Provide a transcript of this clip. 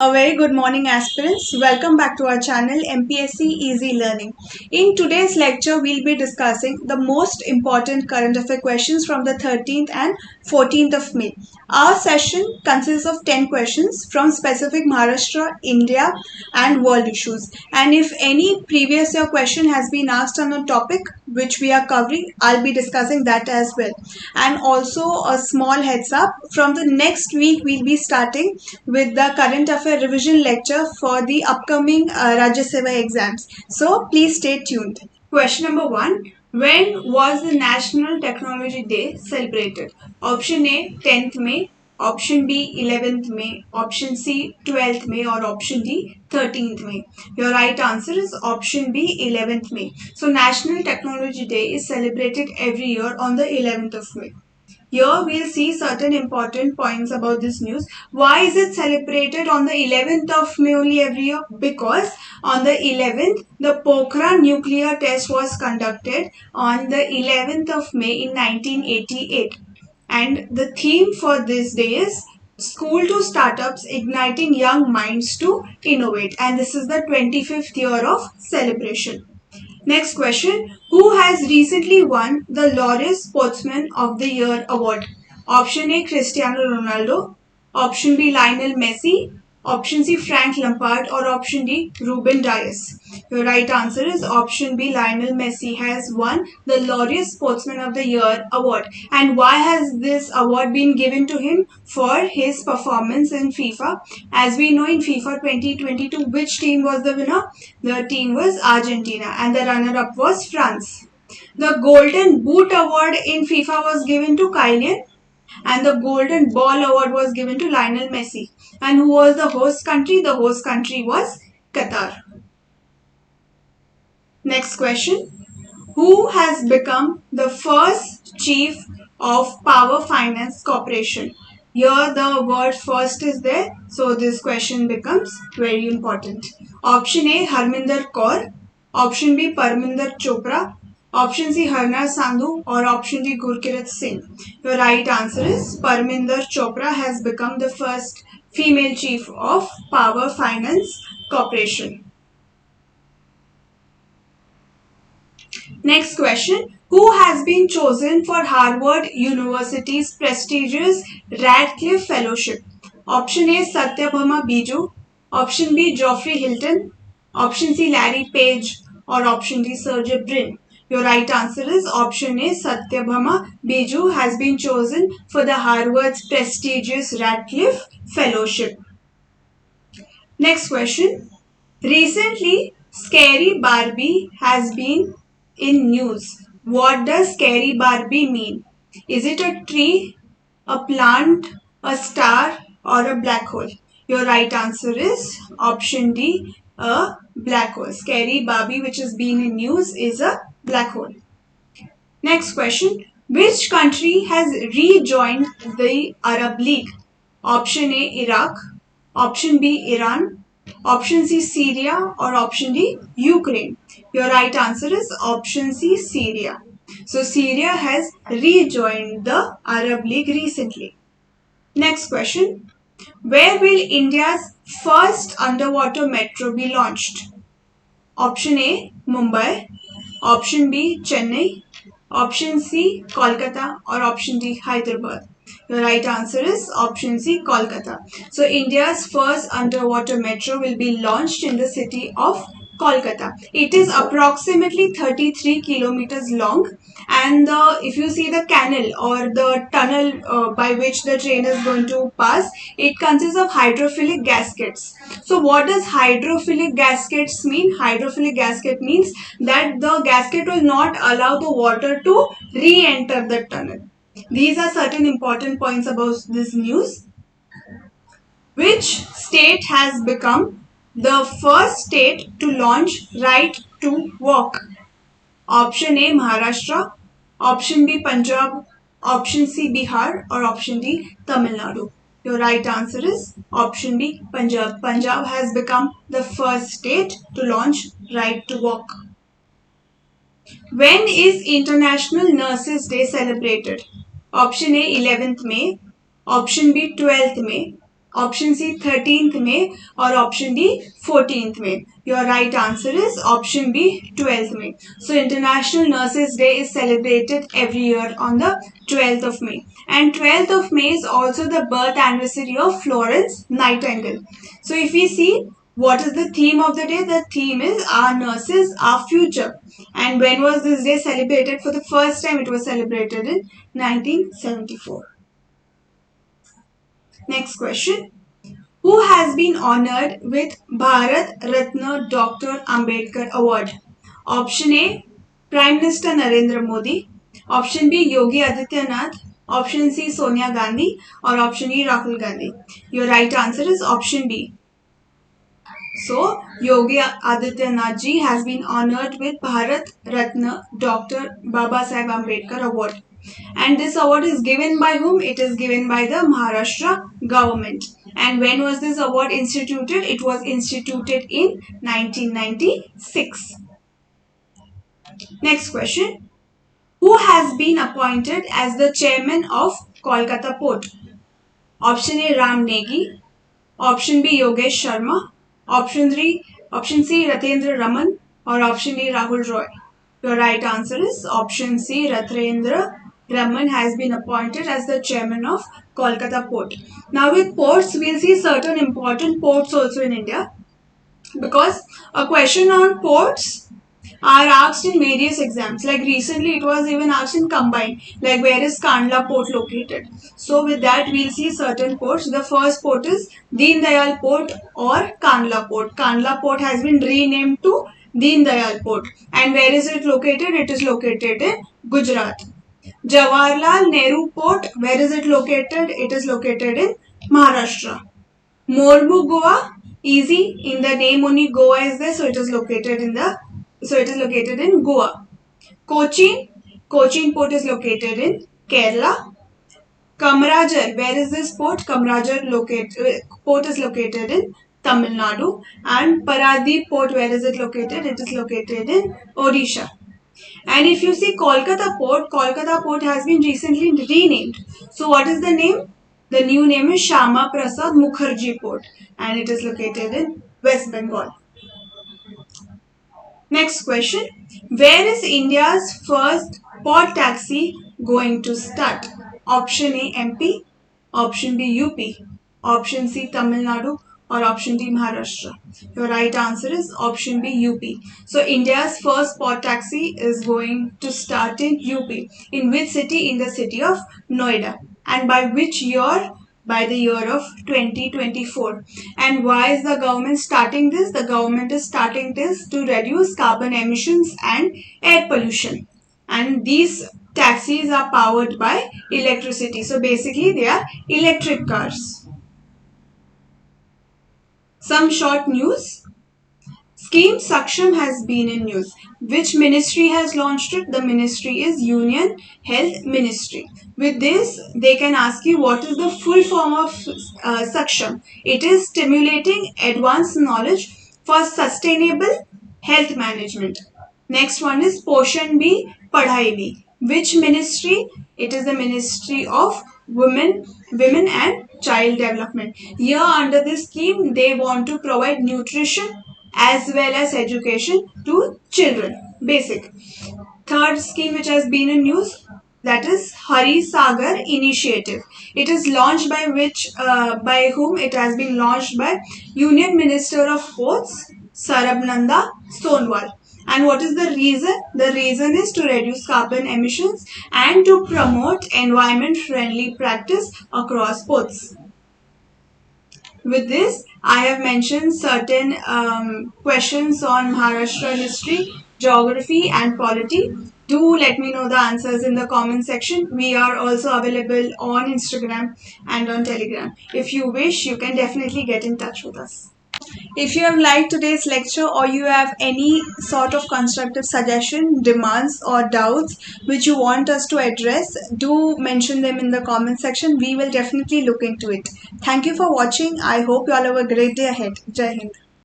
A very good morning, aspirants. Welcome back to our channel MPSC Easy Learning. In today's lecture, we'll be discussing the most important current affair questions from the 13th and 14th of May. Our session consists of 10 questions from specific Maharashtra, India, and world issues. And if any previous year question has been asked on a topic which we are covering, I'll be discussing that as well. And also a small heads up, from the next week, we'll be starting with the current affair revision lecture for the upcoming Rajya Seva exams. So please stay tuned. Question number 1. When was the National Technology Day celebrated? Option A 10th May, option B 11th May, option C 12th May, or option D 13th May. Your right answer is option B 11th May. So National Technology Day is celebrated every year on the 11th of May. Here we'll see certain important points about this news. Why is it celebrated on the 11th of May only every year? Because on the 11th, the Pokhran nuclear test was conducted on the 11th of May in 1988. And the theme for this day is School to Startups Igniting Young Minds to Innovate. And this is the 25th year of celebration. Next question. Who has recently won the Laureate Sportsman of the Year award? Option A Cristiano Ronaldo, option B Lionel Messi, option C Frank Lampard, or option D Ruben Dias. Your right answer is option B Lionel Messi has won the Laureate Sportsman of the Year award. And why has this award been given to him? For his performance in FIFA. As we know, in FIFA 2022, which team was the winner? The team was Argentina and the runner-up was France. The Golden Boot Award in FIFA was given to Kylian, and the Golden Ball Award was given to Lionel Messi. And who was the host country? The host country was Qatar. Next question. Who has become the first chief of Power Finance Corporation? Here the word first is there, so this question becomes very important. Option A Harminder Kaur, option B Parminder Chopra, option C Harna Sandhu, or option D Gurkirat Singh. Your right answer is Parminder Chopra has become the first female chief of Power Finance Corporation. Next question. Who has been chosen for Harvard University's prestigious Radcliffe Fellowship? Option A Satyabhama Biju, option B Geoffrey Hilton, option C Larry Page, or option D Sergey Brin. Your right answer is option A Satyabhama Biju has been chosen for the Harvard's prestigious Radcliffe Fellowship. Next question. Recently, Scary Barbie has been in news. What does Scary Barbie mean? Is it a tree, a plant, a star, or a black hole? Your right answer is option D, a black hole. Scary Barbie, which has been in news, is a black hole. Next question. Which country has rejoined the Arab League? Option A, Iraq, option B, Iran, option C Syria, or option D Ukraine. Your right answer is option C Syria. So Syria has rejoined the Arab League recently. Next question. Where will India's first underwater metro be launched? Option A Mumbai, option B Chennai, option C Kolkata, or option D Hyderabad. The right answer is option C, Kolkata. So India's first underwater metro will be launched in the city of Kolkata. It is approximately 33 kilometers long, and if you see the canal or the tunnel by which the train is going to pass, it consists of hydrophilic gaskets. So what does hydrophilic gaskets mean? Hydrophilic gasket means that the gasket will not allow the water to re-enter the tunnel. These are certain important points about this news. Which state has become the first state to launch Right to Walk? Option A Maharashtra, option B Punjab, option C Bihar, or option D Tamil Nadu. Your right answer is option B Punjab. Punjab has become the first state to launch Right to Walk. When is International Nurses Day celebrated? Option A 11th May, option B 12th May, option C 13th में और option D 14th में. Your right answer is option B 12th में. So International Nurses Day is celebrated every year on the 12th of May. And 12th of May is also the birth anniversary of Florence Nightingale. So if we see what is the theme of the day, the theme is Our Nurses, Our Future. And when was this day celebrated? For the first time it was celebrated in 1974. Next question. Who has been honored with Bharat Ratna Dr. Ambedkar Award? Option A, Prime Minister Narendra Modi. Option B, Yogi Adityanath. Option C, Sonia Gandhi. Or option E, Rahul Gandhi. Your right answer is option B. So, Yogi Adityanath ji has been honored with Bharat Ratna Dr. Babasaheb Ambedkar Award. And this award is given by whom? It is given by the Maharashtra government. And when was this award instituted? It was instituted in 1996. Next question. Who has been appointed as the chairman of Kolkata Port? Option A, Ram Negi. Option B, Yogesh Sharma. Option C, Rathendra Raman. Or option D, Rahul Roy. Your right answer is option C, Rathendra Raman has been appointed as the chairman of Kolkata Port. Now with ports, we'll see certain important ports also in India, because a question on ports are asked in various exams. Like recently it was even asked in combined, like where is Kandla Port located. So with that we'll see certain ports. The first port is Deen Dayal Port or Kandla Port. Kandla Port has been renamed to Deen Dayal Port. And where is it located? It is located in Gujarat. Jawaharlal Nehru Port, where is it located? It is located in Maharashtra. Mormu Goa, easy, in the name only Goa is there, so it is located in Goa. Cochin Port is located in Kerala. Kamarajar, where is this port? Kamarajar port is located in Tamil Nadu. And Paradip Port, where is it located? It is located in Odisha. And if you see Kolkata Port has been recently renamed. So what is the name? The new name is Shama Prasad Mukherjee Port, and it is located in West Bengal. Next question. Where is India's first pod taxi going to start? Option A, MP. Option B, UP. Option C, Tamil Nadu. Or option D, Maharashtra. Your right answer is option B, UP. So India's first pod taxi is going to start in UP. In which city? In the city of Noida. And by which year? By the year of 2024. And why is the government starting this? The government is starting this to reduce carbon emissions and air pollution. And these taxis are powered by electricity. So basically they are electric cars. Some short news. Scheme Saksham has been in news. Which ministry has launched it? The ministry is Union Health Ministry. With this, they can ask you what is the full form of Saksham. It is Stimulating Advanced Knowledge for Sustainable Health Management. Next one is Poshan Bhi, Padhai Bhi. Which ministry? It is the Ministry of Women and Child Development. Here under this scheme, they want to provide nutrition as well as education to children. Basic. Third scheme which has been in news, that is Hari Sagar Initiative. It is launched by whom? It has been launched by Union Minister of Ports, Sarabnanda Sonwal. And what is the reason? The reason is to reduce carbon emissions and to promote environment-friendly practice across ports. With this, I have mentioned certain questions on Maharashtra history, geography and polity. Do let me know the answers in the comment section. We are also available on Instagram and on Telegram. If you wish, you can definitely get in touch with us. If you have liked today's lecture or you have any sort of constructive suggestion, demands or doubts which you want us to address, do mention them in the comment section. We will definitely look into it. Thank you for watching. I hope you all have a great day ahead. Jai Hind.